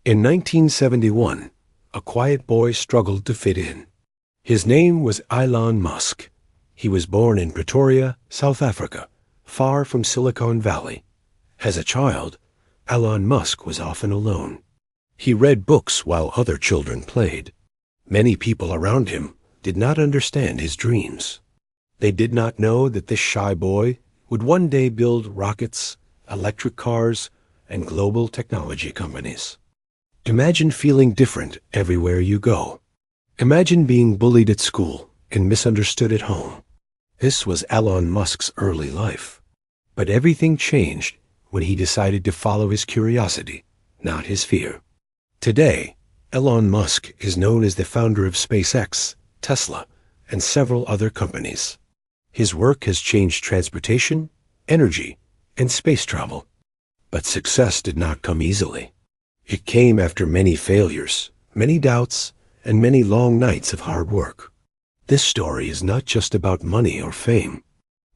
In 1971, a quiet boy struggled to fit in. His name was Elon Musk. He was born in Pretoria, South Africa, far from Silicon Valley. As a child, Elon Musk was often alone. He read books while other children played. Many people around him did not understand his dreams. They did not know that this shy boy would one day build rockets, electric cars, and global technology companies. Imagine feeling different everywhere you go. Imagine being bullied at school and misunderstood at home. This was Elon Musk's early life. But everything changed when he decided to follow his curiosity, not his fear. Today, Elon Musk is known as the founder of SpaceX, Tesla, and several other companies. His work has changed transportation, energy, and space travel. But success did not come easily. It came after many failures, many doubts, and many long nights of hard work. This story is not just about money or fame.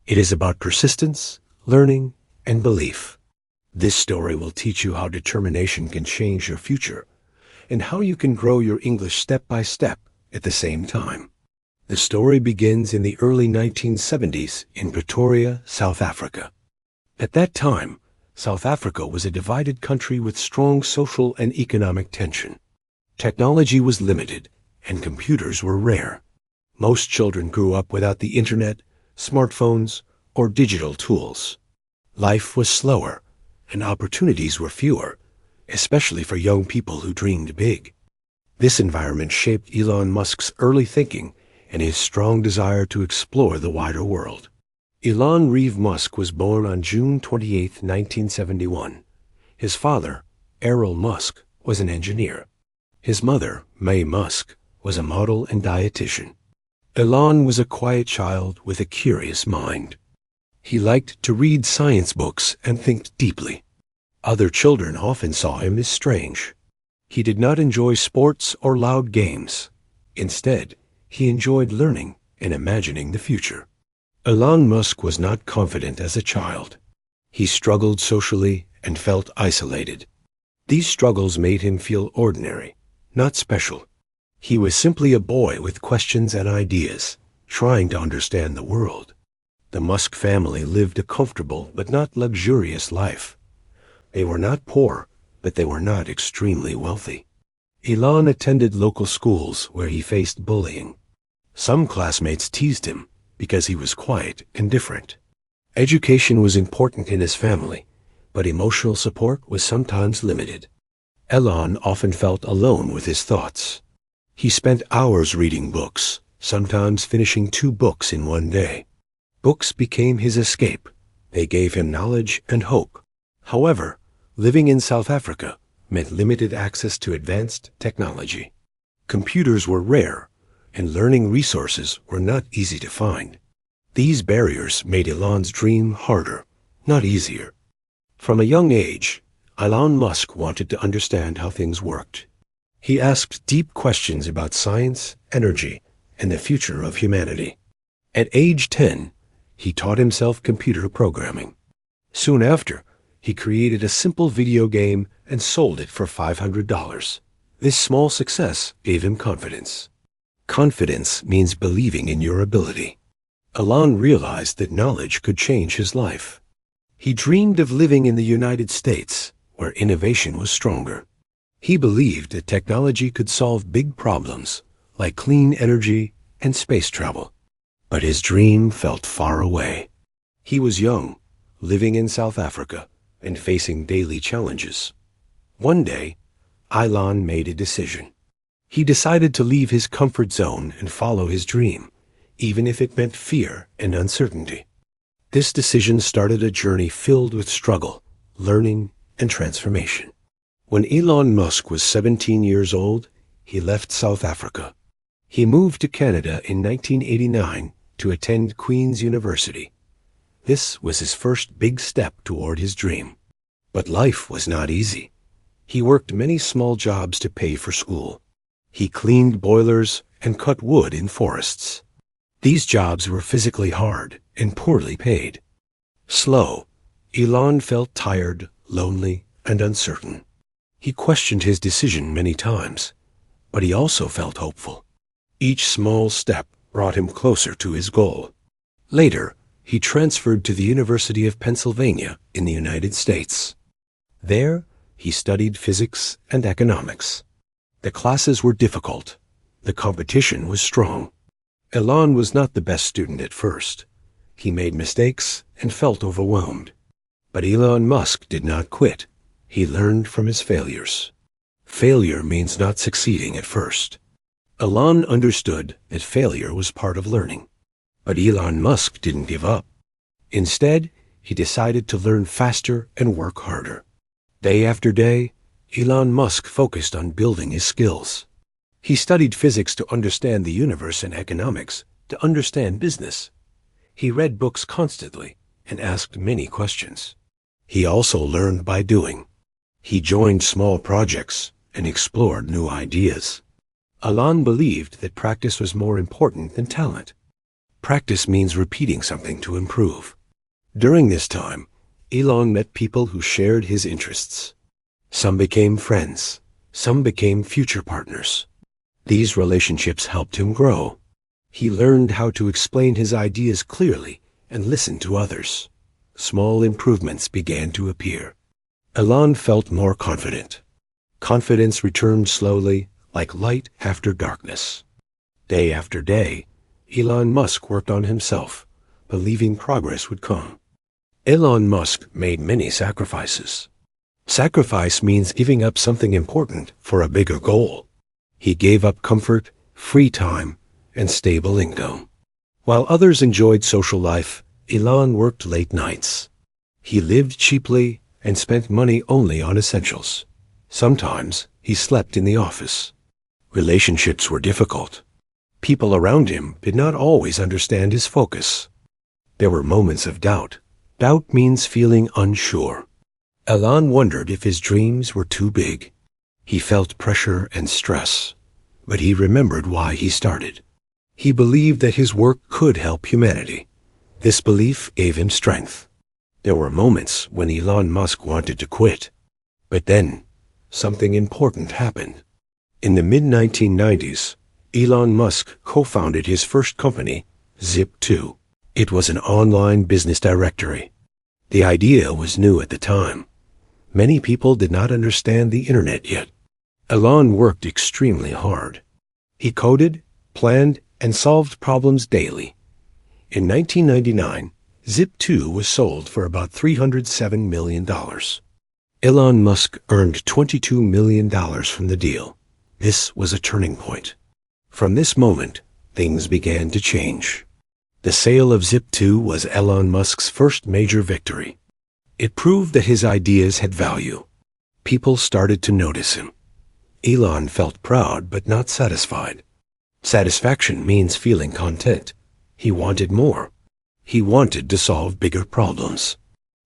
It is about persistence, learning, and belief. This story will teach you how determination can change your future and how you can grow your English step by step at the same time. The story begins in the early 1970s in Pretoria, South Africa. At that time, South Africa was a divided country with strong social and economic tension. Technology was limited, and computers were rare. Most children grew up without the internet, smartphones, or digital tools. Life was slower, and opportunities were fewer, especially for young people who dreamed big. This environment shaped Elon Musk's early thinking and his strong desire to explore the wider world. Elon Reeve Musk was born on June 28, 1971. His father, Errol Musk, was an engineer. His mother, May Musk, was a model and dietitian. Elon was a quiet child with a curious mind. He liked to read science books and think deeply. Other children often saw him as strange. He did not enjoy sports or loud games. Instead, he enjoyed learning and imagining the future. Elon Musk was not confident as a child. He struggled socially and felt isolated. These struggles made him feel ordinary, not special. He was simply a boy with questions and ideas, trying to understand the world. The Musk family lived a comfortable but not luxurious life. They were not poor, but they were not extremely wealthy. Elon attended local schools where he faced bullying. Some classmates teased him because he was quiet and different. Education was important in his family, but emotional support was sometimes limited. Elon often felt alone with his thoughts. He spent hours reading books, sometimes finishing 2 books in one day. Books became his escape. They gave him knowledge and hope. However, living in South Africa meant limited access to advanced technology. Computers were rare, and learning resources were not easy to find. These barriers made Elon's dream harder, not easier. From a young age, Elon Musk wanted to understand how things worked. He asked deep questions about science, energy, and the future of humanity. At age 10, he taught himself computer programming. Soon after, he created a simple video game and sold it for $500. This small success gave him confidence. Confidence means believing in your ability. Elon realized that knowledge could change his life. He dreamed of living in the United States, where innovation was stronger. He believed that technology could solve big problems, like clean energy and space travel. But his dream felt far away. He was young, living in South Africa, and facing daily challenges. One day, Elon made a decision. He decided to leave his comfort zone and follow his dream, even if it meant fear and uncertainty. This decision started a journey filled with struggle, learning, and transformation. When Elon Musk was 17 years old, he left South Africa. He moved to Canada in 1989 to attend Queen's University. This was his first big step toward his dream. But life was not easy. He worked many small jobs to pay for school. He cleaned boilers and cut wood in forests. These jobs were physically hard and poorly paid. Slow, Elon felt tired, lonely, and uncertain. He questioned his decision many times, but he also felt hopeful. Each small step brought him closer to his goal. Later, he transferred to the University of Pennsylvania in the United States. There, he studied physics and economics. The classes were difficult. The competition was strong. Elon was not the best student at first. He made mistakes and felt overwhelmed. But Elon Musk did not quit. He learned from his failures. Failure means not succeeding at first. Elon understood that failure was part of learning. But Elon Musk didn't give up. Instead, he decided to learn faster and work harder. Day after day, Elon Musk focused on building his skills. He studied physics to understand the universe and economics to understand business. He read books constantly and asked many questions. He also learned by doing. He joined small projects and explored new ideas. Elon believed that practice was more important than talent. Practice means repeating something to improve. During this time, Elon met people who shared his interests. Some became friends. Some became future partners. These relationships helped him grow. He learned how to explain his ideas clearly and listen to others. Small improvements began to appear. Elon felt more confident. Confidence returned slowly, like light after darkness. Day after day, Elon Musk worked on himself, believing progress would come. Elon Musk made many sacrifices. Sacrifice means giving up something important for a bigger goal. He gave up comfort, free time, and stable income. While others enjoyed social life, Elon worked late nights. He lived cheaply and spent money only on essentials. Sometimes he slept in the office. Relationships were difficult. People around him did not always understand his focus. There were moments of doubt. Doubt means feeling unsure. Elon wondered if his dreams were too big. He felt pressure and stress, but he remembered why he started. He believed that his work could help humanity. This belief gave him strength. There were moments when Elon Musk wanted to quit. But then, something important happened. In the mid-1990s, Elon Musk co-founded his first company, Zip2. It was an online business directory. The idea was new at the time. Many people did not understand the internet yet. Elon worked extremely hard. He coded, planned, and solved problems daily. In 1999, Zip2 was sold for about $307 million. Elon Musk earned $22 million from the deal. This was a turning point. From this moment, things began to change. The sale of Zip2 was Elon Musk's first major victory. It proved that his ideas had value. People started to notice him. Elon felt proud but not satisfied. Satisfaction means feeling content. He wanted more. He wanted to solve bigger problems.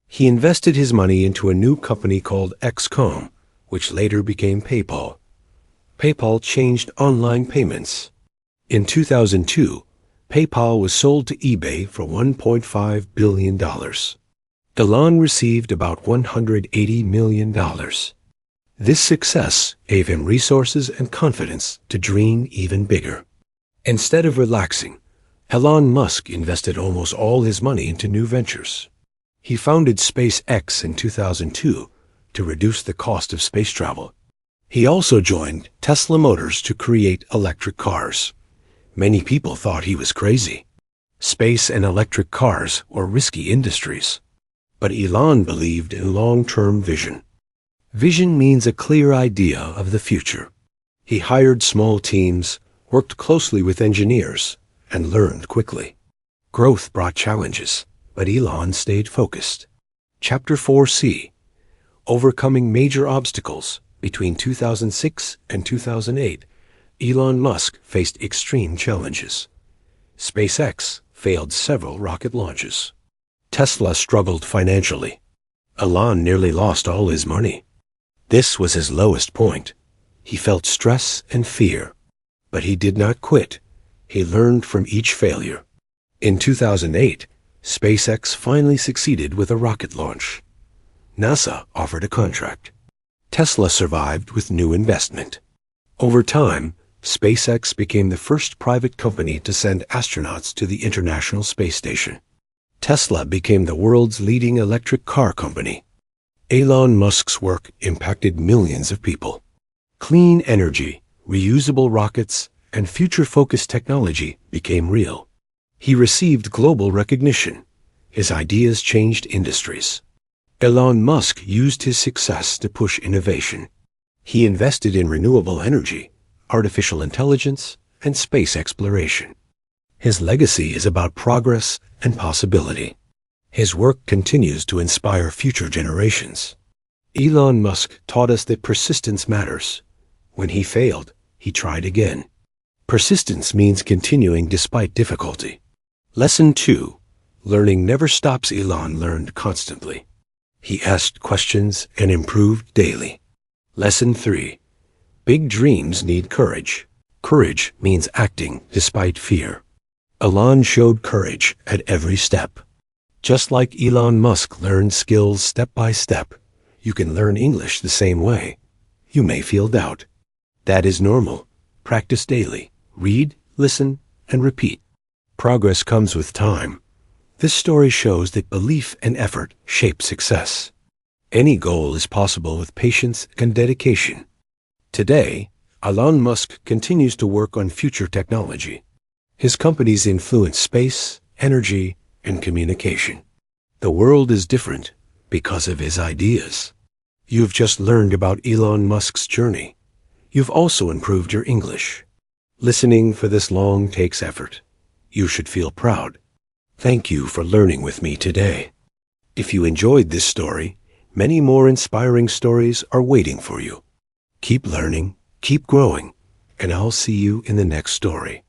He invested his money into a new company called XCOM, which later became PayPal. PayPal changed online payments. In 2002, PayPal was sold to eBay for $1.5 billion. Elon received about $180 million. This success gave him resources and confidence to dream even bigger. Instead of relaxing, Elon Musk invested almost all his money into new ventures. He founded SpaceX in 2002 to reduce the cost of space travel. He also joined Tesla Motors to create electric cars. Many people thought he was crazy. Space and electric cars were risky industries. But Elon believed in long-term vision. Vision means a clear idea of the future. He hired small teams, worked closely with engineers, and learned quickly. Growth brought challenges, but Elon stayed focused. Chapter 4C: Overcoming Major Obstacles. Between 2006 and 2008, Elon Musk faced extreme challenges. SpaceX failed several rocket launches. Tesla struggled financially. Elon nearly lost all his money. This was his lowest point. He felt stress and fear. But he did not quit. He learned from each failure. In 2008, SpaceX finally succeeded with a rocket launch. NASA offered a contract. Tesla survived with new investment. Over time, SpaceX became the first private company to send astronauts to the International Space Station. Tesla became the world's leading electric car company. Elon Musk's work impacted millions of people. Clean energy, reusable rockets, and future-focused technology became real. He received global recognition. His ideas changed industries. Elon Musk used his success to push innovation. He invested in renewable energy, artificial intelligence, and space exploration. His legacy is about progress and possibility. His work continues to inspire future generations. Elon Musk taught us that persistence matters. When he failed, he tried again. Persistence means continuing despite difficulty. Lesson 2. Learning never stops. Elon learned constantly. He asked questions and improved daily. Lesson 3. Big dreams need courage. Courage means acting despite fear. Elon showed courage at every step. Just like Elon Musk learned skills step by step, you can learn English the same way. You may feel doubt. That is normal. Practice daily. Read, listen, and repeat. Progress comes with time. This story shows that belief and effort shape success. Any goal is possible with patience and dedication. Today, Elon Musk continues to work on future technology. His companies influence space, energy, and communication. The world is different because of his ideas. You've just learned about Elon Musk's journey. You've also improved your English. Listening for this long takes effort. You should feel proud. Thank you for learning with me today. If you enjoyed this story, many more inspiring stories are waiting for you. Keep learning, keep growing, and I'll see you in the next story.